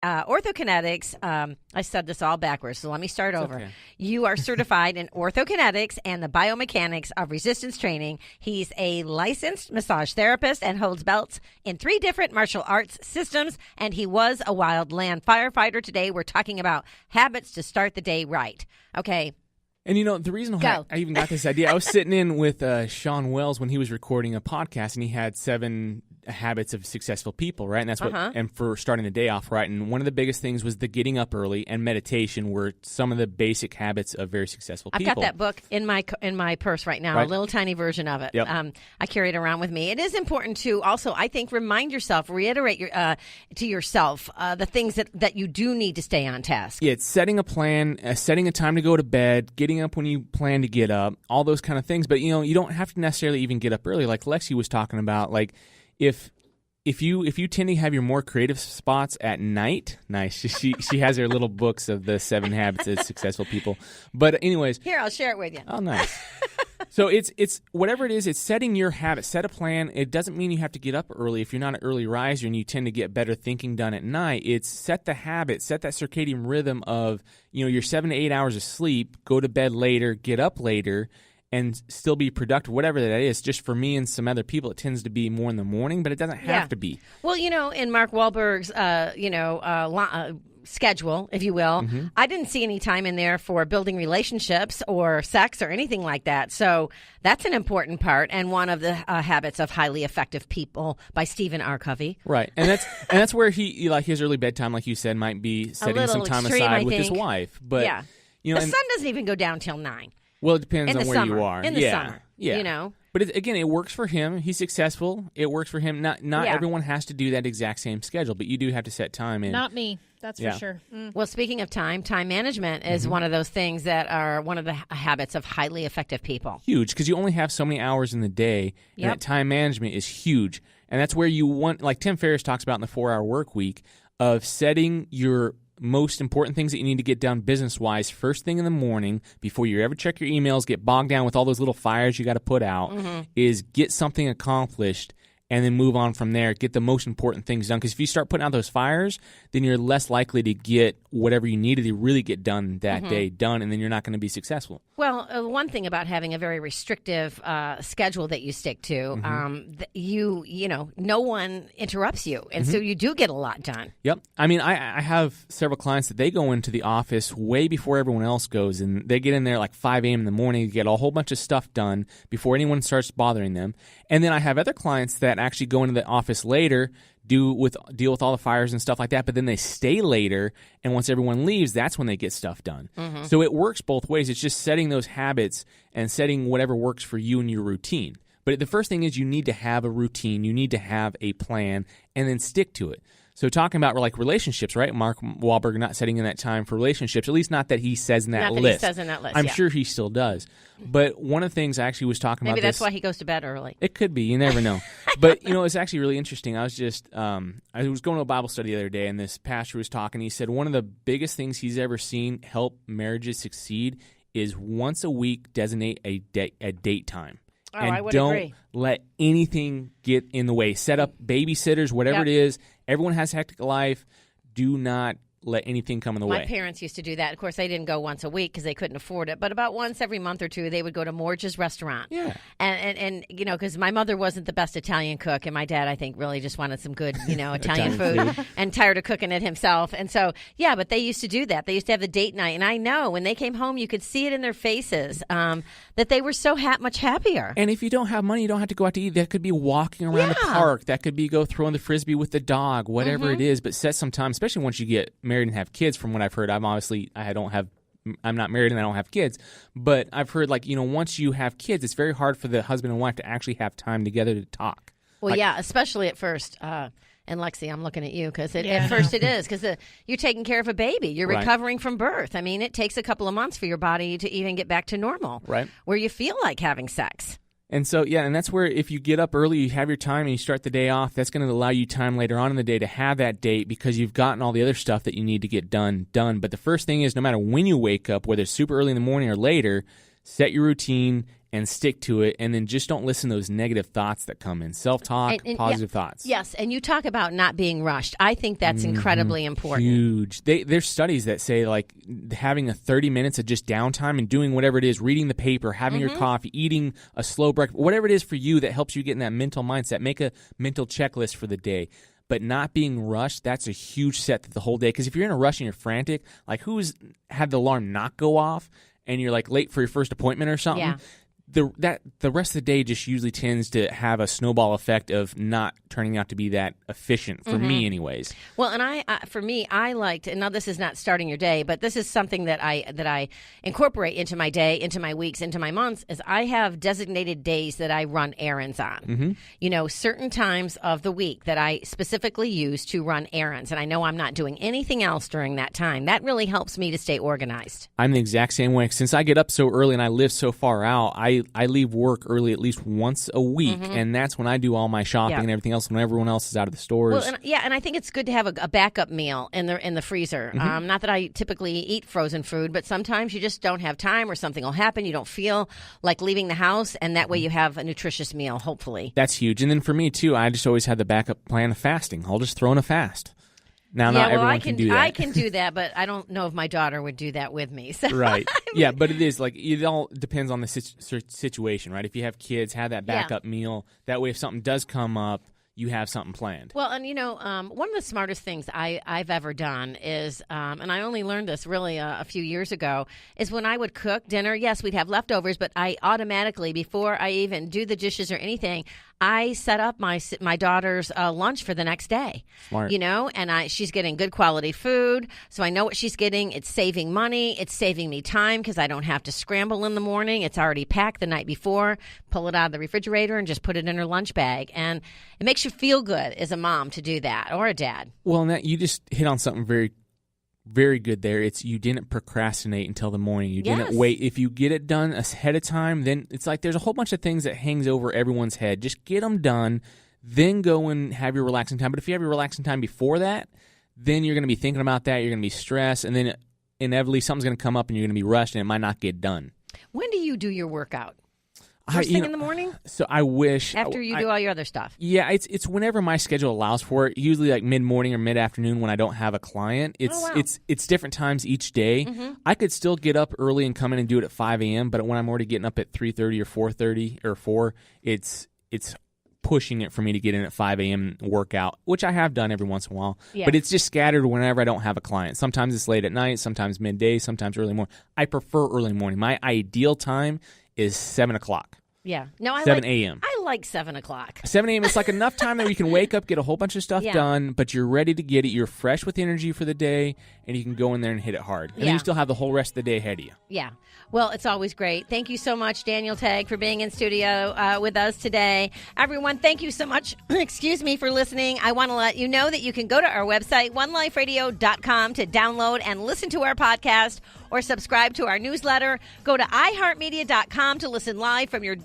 Orthokinetics, I said this all backwards, so let me start over. Okay. You are certified in orthokinetics and the biomechanics of resistance training. He's a licensed massage therapist and holds belts in 3 different martial arts systems, and he was a wildland firefighter. Today we're talking about habits to start the day right. Okay. And, the reason why I even got this idea, I was sitting in with Sean Wells when he was recording a podcast, and he had 7 habits of successful people, right? And that's what, and for starting the day off right. And one of the biggest things was the getting up early and meditation were some of the basic habits of very successful people. I've got that book in my purse right now, a little tiny version of it. Yep. I carry it around with me. It is important to also, I think, remind yourself, reiterate to yourself the things that you do need to stay on task. Yeah, it's setting a plan, setting a time to go to bed, getting up when you plan to get up, all those kind of things. But, you don't have to necessarily even get up early. Like Lexi was talking about, like, if you tend to have your more creative spots at night, nice. She has her little books of the 7 habits of successful people. But anyways, here, I'll share it with you. Oh, nice. So it's whatever it is, it's setting your habit, set a plan. It doesn't mean you have to get up early if you're not an early riser and you tend to get better thinking done at night. It's set the habit, set that circadian rhythm of, your 7 to 8 hours of sleep, go to bed later, get up later, and still be productive, whatever that is. Just for me and some other people, it tends to be more in the morning, but it doesn't have to be. Well, in Mark Wahlberg's, schedule, if you will, I didn't see any time in there for building relationships or sex or anything like that. So that's an important part and one of the habits of highly effective people by Stephen R. Covey. Right, and that's where he like his early bedtime, like you said, might be setting some time extreme, aside with his wife. But the sun doesn't even go down till 9. Well, it depends on where you are. In the summer, But again, it works for him. He's successful. It works for him. Not everyone has to do that exact same schedule, but you do have to set time in. Not me. That's for sure. Well, speaking of time management is one of those things that are one of the habits of highly effective people. Huge, because you only have so many hours in the day, and that time management is huge. And that's where you want, like Tim Ferriss talks about in the 4-Hour Work Week, of setting your most important things that you need to get done business-wise first thing in the morning before you ever check your emails, get bogged down with all those little fires you got to put out, is get something accomplished and then move on from there, get the most important things done. Because if you start putting out those fires, then you're less likely to get whatever you needed to really get done that day done, and then you're not going to be successful. Well, one thing about having a very restrictive schedule that you stick to, no one interrupts you, and so you do get a lot done. Yep. I mean, I have several clients that they go into the office way before everyone else goes, and they get in there like 5 a.m. in the morning to get a whole bunch of stuff done before anyone starts bothering them. And then I have other clients that actually go into the office later, deal with all the fires and stuff like that, but then they stay later, and once everyone leaves, that's when they get stuff done. So it works both ways. It's just setting those habits and setting whatever works for you and your routine. But the first thing is you need to have a routine, you need to have a plan, and then stick to it. So talking about like relationships, right? Mark Wahlberg not setting in that time for relationships, at least not that he says in that list. He says in that list, I'm sure he still does. But one of the things I actually was talking about Maybe that's why he goes to bed early. It could be. You never know. But, it's actually really interesting. I was just I was going to a Bible study the other day, and this pastor was talking. He said one of the biggest things he's ever seen help marriages succeed is once a week designate a date time. Oh, and I would don't agree. let anything get in the way. Set up babysitters, whatever it is. Everyone has a hectic life. Do not let anything come in the way. My parents used to do that. Of course, they didn't go once a week because they couldn't afford it. But about once every month or two, they would go to Morge's restaurant. Yeah. And because my mother wasn't the best Italian cook, and my dad, I think, really just wanted some good, Italian food and tired of cooking it himself. And so, but they used to do that. They used to have the date night. And I know when they came home, you could see it in their faces that they were so much happier. And if you don't have money, you don't have to go out to eat. That could be walking around the park. That could be go throwing the Frisbee with the dog, whatever it is. But set some time, especially once you get married and have kids. From what I've heard, I'm not married and I don't have kids, but I've heard once you have kids, it's very hard for the husband and wife to actually have time together to talk. Well, especially at first. And Lexi, I'm looking at you because at first it is because you're taking care of a baby. You're recovering from birth. I mean, it takes a couple of months for your body to even get back to normal, where you feel like having sex. And so, and that's where if you get up early, you have your time and you start the day off, that's going to allow you time later on in the day to have that date because you've gotten all the other stuff that you need to get done. But the first thing is no matter when you wake up, whether it's super early in the morning or later, set your routine and stick to it, and then just don't listen to those negative thoughts that come in. Self-talk, positive thoughts. Yes, and you talk about not being rushed. I think that's incredibly important. Huge. There's studies that say like having a 30 minutes of just downtime and doing whatever it is, reading the paper, having your coffee, eating a slow breakfast, whatever it is for you that helps you get in that mental mindset. Make a mental checklist for the day. But not being rushed, that's a huge set the whole day. Because if you're in a rush and you're frantic, like who's had the alarm not go off and you're like late for your first appointment or something? Yeah. The rest of the day just usually tends to have a snowball effect of not turning out to be that efficient for me, anyways. Well, and for me, I liked, and now this is not starting your day, but this is something that I incorporate into my day, into my weeks, into my months. Is I have designated days that I run errands on. You know, certain times of the week that I specifically use to run errands, and I know I'm not doing anything else during that time. That really helps me to stay organized. I'm the exact same way. Since I get up so early and I live so far out, I leave work early at least once a week, and that's when I do all my shopping and everything else when everyone else is out of the stores. Well, and I think it's good to have a backup meal in the freezer. Not that I typically eat frozen food, but sometimes you just don't have time or something will happen. You don't feel like leaving the house, and that way you have a nutritious meal, hopefully. That's huge. And then for me, too, I just always had the backup plan of fasting. I'll just throw in a fast. Now, not everyone can do that. I can do that, but I don't know if my daughter would do that with me. So. Right. Yeah, but it is like it all depends on the situation, right? If you have kids, have that backup meal. That way, if something does come up, you have something planned. Well, and one of the smartest things I've ever done is, and I only learned this really a few years ago, is when I would cook dinner, yes, we'd have leftovers, but I automatically, before I even do the dishes or anything, I set up my daughter's lunch for the next day. Smart. And she's getting good quality food, so I know what she's getting. It's saving money. It's saving me time because I don't have to scramble in the morning. It's already packed the night before. Pull it out of the refrigerator and just put it in her lunch bag. And it makes you feel good as a mom to do that, or a dad. Well, and that you just hit on something very, very good there. It's you didn't procrastinate until the morning. You didn't wait. If you get it done ahead of time, then it's like there's a whole bunch of things that hangs over everyone's head. Just get them done, then go and have your relaxing time. But if you have your relaxing time before that, then you're going to be thinking about that. You're going to be stressed, and then inevitably something's going to come up and you're going to be rushed and it might not get done. When do you do your workout? First thing in the morning? So I wish. After you do all your other stuff? Yeah, it's whenever my schedule allows for it, usually like mid-morning or mid-afternoon when I don't have a client. It's different times each day. I could still get up early and come in and do it at 5 a.m., but when I'm already getting up at 3:30 or 4:30 or 4, it's pushing it for me to get in at 5 a.m. workout, which I have done every once in a while. Yeah. But it's just scattered whenever I don't have a client. Sometimes it's late at night, sometimes midday, sometimes early morning. I prefer early morning. My ideal time is 7 o'clock. Yeah. No, 7 a.m. I like 7 o'clock. 7 a.m. It's like enough time that you can wake up, get a whole bunch of stuff done, but you're ready to get it. You're fresh with energy for the day, and you can go in there and hit it hard. And then you still have the whole rest of the day ahead of you. Yeah. Well, it's always great. Thank you so much, Daniel Tague, for being in studio with us today. Everyone, thank you so much, excuse me, for listening. I want to let you know that you can go to our website, oneliferadio.com, to download and listen to our podcast or subscribe to our newsletter. Go to iHeartMedia.com to listen live from your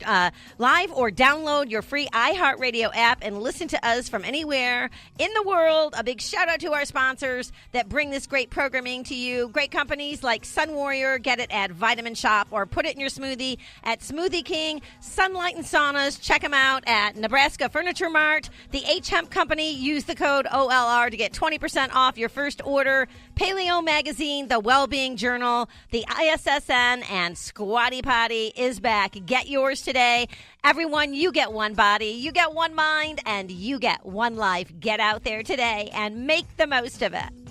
live or download your free iHeartRadio app and listen to us from anywhere in the world. A big shout out to our sponsors that bring this great programming to you. Great companies like Sun Warrior. Get it at Vitamin Shop or put it in your smoothie at Smoothie King. Sunlight and Saunas. Check them out at Nebraska Furniture Mart. The H-Hemp Company. Use the code OLR to get 20% off your first order. Paleo Magazine, The Wellbeing Journal, the ISSN, and Squatty Potty is back. Get yours today. Everyone, you get one body, you get one mind, and you get one life. Get out there today and make the most of it.